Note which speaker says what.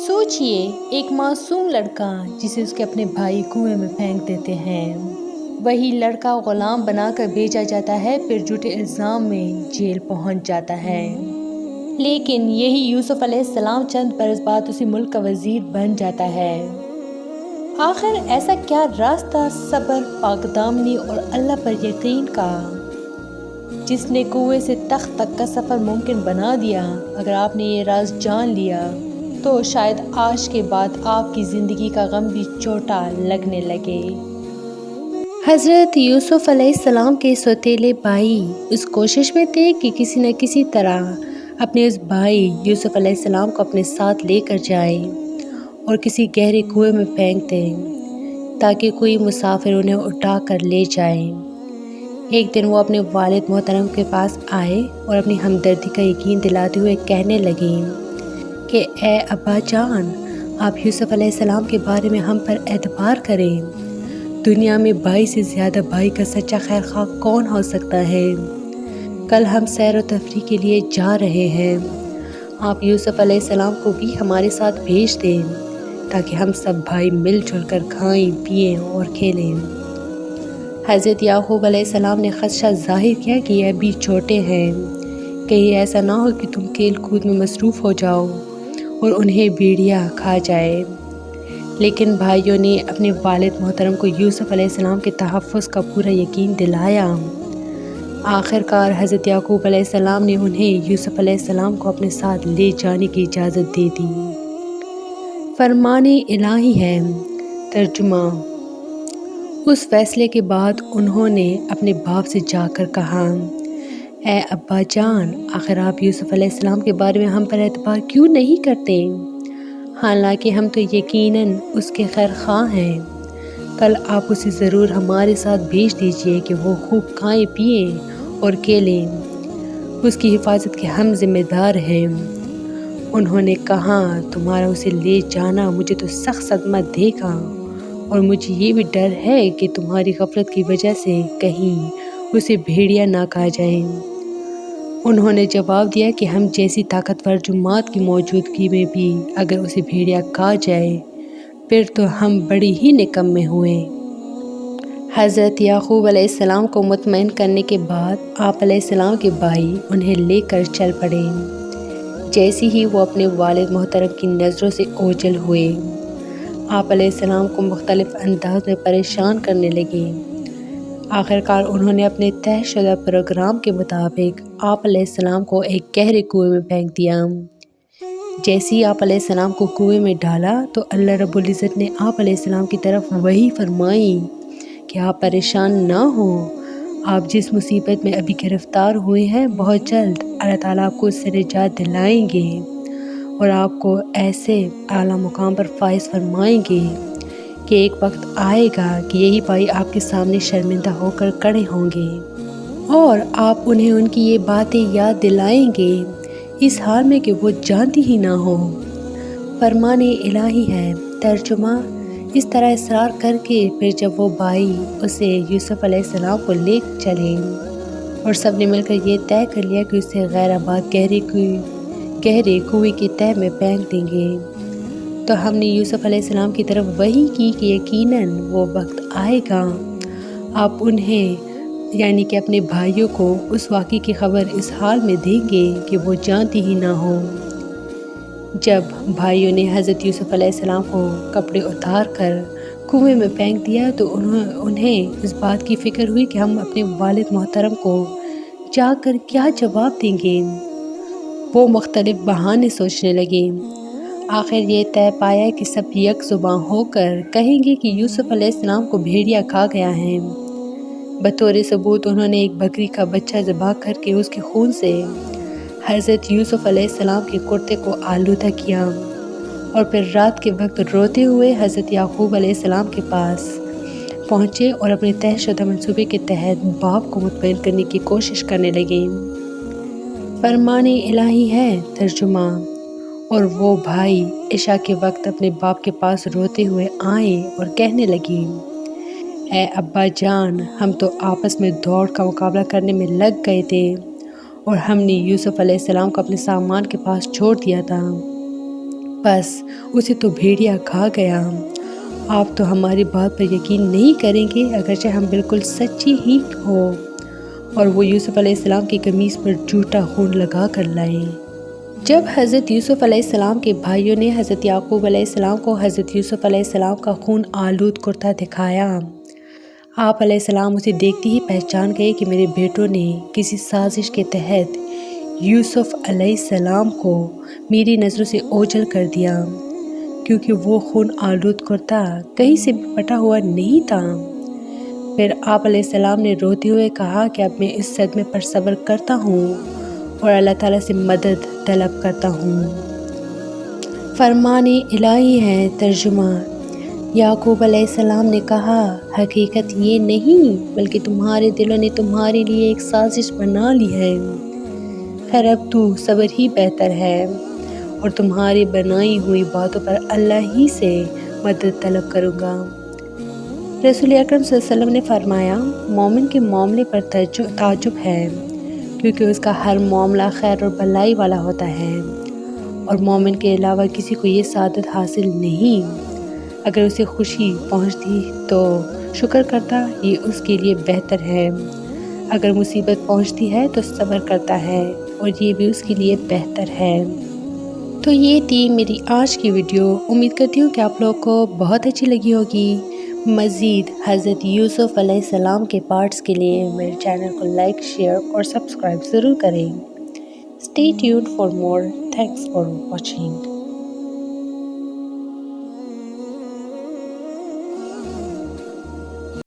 Speaker 1: سوچئے ایک معصوم لڑکا جسے اس کے اپنے بھائی کنویں میں پھینک دیتے ہیں، وہی لڑکا غلام بنا کر بھیجا جاتا ہے، پھر جھوٹے الزام میں جیل پہنچ جاتا ہے۔ لیکن یہی یوسف علیہ السلام چند برس بعد اسی ملک کا وزیر بن جاتا ہے۔ آخر ایسا کیا راز تھا صبر، پاک دامنی اور اللہ پر یقین کا، جس نے کنویں سے تخت تک کا سفر ممکن بنا دیا؟ اگر آپ نے یہ راز جان لیا تو شاید آج کے بعد آپ کی زندگی کا غم بھی چھوٹا لگنے لگے۔ حضرت یوسف علیہ السلام کے سوتیلے بھائی اس کوشش میں تھے کہ کسی نہ کسی طرح اپنے اس بھائی یوسف علیہ السلام کو اپنے ساتھ لے کر جائیں اور کسی گہرے کنویں میں پھینک دیں تاکہ کوئی مسافر انہیں اٹھا کر لے جائے۔ ایک دن وہ اپنے والد محترم کے پاس آئے اور اپنی ہمدردی کا یقین دلاتے ہوئے کہنے لگے کہ اے ابا جان، آپ یوسف علیہ السلام کے بارے میں ہم پر اعتبار کریں۔ دنیا میں بھائی سے زیادہ بھائی کا سچا خیر خواہ کون ہو سکتا ہے؟ کل ہم سیر و تفریح کے لیے جا رہے ہیں، آپ یوسف علیہ السلام کو بھی ہمارے ساتھ بھیج دیں تاکہ ہم سب بھائی مل جل کر کھائیں، پئیں اور کھیلیں۔ حضرت یعقوب علیہ السلام نے خدشہ ظاہر کیا کہ یہ ابھی چھوٹے ہیں، کہیں ایسا نہ ہو کہ تم کھیل کود میں مصروف ہو جاؤ اور انہیں بھیڑیا کھا جائے۔ لیکن بھائیوں نے اپنے والد محترم کو یوسف علیہ السلام کے تحفظ کا پورا یقین دلایا۔ آخر کار حضرت یعقوب علیہ السلام نے انہیں یوسف علیہ السلام کو اپنے ساتھ لے جانے کی اجازت دے دی۔ فرمان الہی ہے۔ ترجمہ: اس فیصلے کے بعد انہوں نے اپنے باپ سے جا کر کہا، اے ابا جان، آخر آپ یوسف علیہ السلام کے بارے میں ہم پر اعتبار کیوں نہیں کرتے؟ حالانکہ ہم تو یقیناً اس کے خیر خواہ ہیں۔ کل آپ اسے ضرور ہمارے ساتھ بھیج دیجئے کہ وہ خوب کھائیں، پئیں اور کھیلیں۔ اس کی حفاظت کے ہم ذمہ دار ہیں۔ انہوں نے کہا، تمہارا اسے لے جانا مجھے تو سخت صدمہ دے گا اور مجھے یہ بھی ڈر ہے کہ تمہاری غفلت کی وجہ سے کہیں اسے بھیڑیا نہ کھا جائیں۔ انہوں نے جواب دیا کہ ہم جیسی طاقتور جماعت کی موجودگی میں بھی اگر اسے بھیڑیا کھا جائے پھر تو ہم بڑے ہی نکمے ہوئے۔ حضرت یعقوب علیہ السلام کو مطمئن کرنے کے بعد آپ علیہ السلام کے بھائی انہیں لے کر چل پڑے۔ جیسے ہی وہ اپنے والد محترم کی نظروں سے اوجھل ہوئے، آپ علیہ السلام کو مختلف انداز میں پریشان کرنے لگے۔ آخرکار انہوں نے اپنے طے شدہ پروگرام کے مطابق آپ علیہ السلام کو ایک گہرے کنویں میں پھینک دیا۔ جیسے ہی آپ علیہ السلام کو کنویں میں ڈالا تو اللہ رب العزت نے آپ علیہ السلام کی طرف وحی فرمائی کہ آپ پریشان نہ ہوں، آپ جس مصیبت میں ابھی گرفتار ہوئے ہیں بہت جلد اللہ تعالیٰ آپ کو اس سے نجات دلائیں گے اور آپ کو ایسے اعلیٰ مقام پر فائز فرمائیں گے کہ ایک وقت آئے گا کہ یہی بھائی آپ کے سامنے شرمندہ ہو کر کھڑے ہوں گے اور آپ انہیں ان کی یہ باتیں یاد دلائیں گے اس حال میں کہ وہ جانتی ہی نہ ہو۔ فرمان الہی ہے۔ ترجمہ: اس طرح اصرار کر کے پھر جب وہ بھائی اسے یوسف علیہ السلام کو لے چلے اور سب نے مل کر یہ طے کر لیا کہ اسے غیر آباد گہرے کنویں کے تہہ میں پھینک دیں گے، تو ہم نے یوسف علیہ السلام کی طرف وحی کی کہ یقیناً وہ وقت آئے گا آپ انہیں یعنی کہ اپنے بھائیوں کو اس واقعے کی خبر اس حال میں دیں گے کہ وہ جانتی ہی نہ ہو۔ جب بھائیوں نے حضرت یوسف علیہ السلام کو کپڑے اتار کر کنویں میں پھینک دیا تو انہیں اس بات کی فکر ہوئی کہ ہم اپنے والد محترم کو جا کر کیا جواب دیں گے۔ وہ مختلف بہانے سوچنے لگے۔ آخر یہ طے پایا کہ سب یک زباں ہو کر کہیں گے کہ یوسف علیہ السلام کو بھیڑیا کھا گیا ہے۔ بطور ثبوت انہوں نے ایک بکری کا بچہ ذبح کر کے اس کے خون سے حضرت یوسف علیہ السلام کے کرتے کو آلودہ کیا اور پھر رات کے وقت روتے ہوئے حضرت یعقوب علیہ السلام کے پاس پہنچے اور اپنے طے شدہ منصوبے کے تحت باپ کو مطمئن کرنے کی کوشش کرنے لگے۔ فرمان الہی ہے۔ ترجمہ: اور وہ بھائی عشاء کے وقت اپنے باپ کے پاس روتے ہوئے آئے اور کہنے لگے، اے ابا جان، ہم تو آپس میں دوڑ کا مقابلہ کرنے میں لگ گئے تھے اور ہم نے یوسف علیہ السلام کو اپنے سامان کے پاس چھوڑ دیا تھا۔ بس اسے تو بھیڑیا کھا گیا۔ آپ تو ہماری بات پر یقین نہیں کریں گے اگرچہ ہم بالکل سچی ہی ہو۔ اور وہ یوسف علیہ السلام کی قمیص پر جھوٹا خون لگا کر لائے۔ جب حضرت یوسف علیہ السلام کے بھائیوں نے حضرت یعقوب علیہ السلام کو حضرت یوسف علیہ السلام کا خون آلود کرتا دکھایا، آپ علیہ السلام اسے دیکھتے ہی پہچان گئے کہ میرے بیٹوں نے کسی سازش کے تحت یوسف علیہ السلام کو میری نظروں سے اوجھل کر دیا، کیونکہ وہ خون آلود کرتا کہیں سے بھی پٹا ہوا نہیں تھا۔ پھر آپ علیہ السلام نے روتے ہوئے کہا کہ اب میں اس صدمے پر صبر کرتا ہوں اور اللہ تعالیٰ سے مدد طلب کرتا ہوں۔ فرمان الہی ہے۔ ترجمہ: یعقوب علیہ السلام نے کہا، حقیقت یہ نہیں بلکہ تمہارے دلوں نے تمہارے لیے ایک سازش بنا لی ہے۔ خیر اب تو صبر ہی بہتر ہے اور تمہاری بنائی ہوئی باتوں پر اللہ ہی سے مدد طلب کروں گا۔ رسول اکرم صلی اللہ علیہ وسلم نے فرمایا، مومن کے معاملے پر تعجب ہے کیونکہ اس کا ہر معاملہ خیر اور بھلائی والا ہوتا ہے اور مومن کے علاوہ کسی کو یہ سعادت حاصل نہیں۔ اگر اسے خوشی پہنچتی تو شکر کرتا، یہ اس کے لیے بہتر ہے۔ اگر مصیبت پہنچتی ہے تو صبر کرتا ہے اور یہ بھی اس کے لیے بہتر ہے۔ تو یہ تھی میری آج کی ویڈیو۔ امید کرتی ہوں کہ آپ لوگوں کو بہت اچھی لگی ہوگی۔ مزید حضرت یوسف علیہ السلام کے پارٹس کے لیے میرے چینل کو لائک، شیئر اور سبسکرائب ضرور کریں۔ Stay tuned for more. Thanks for watching.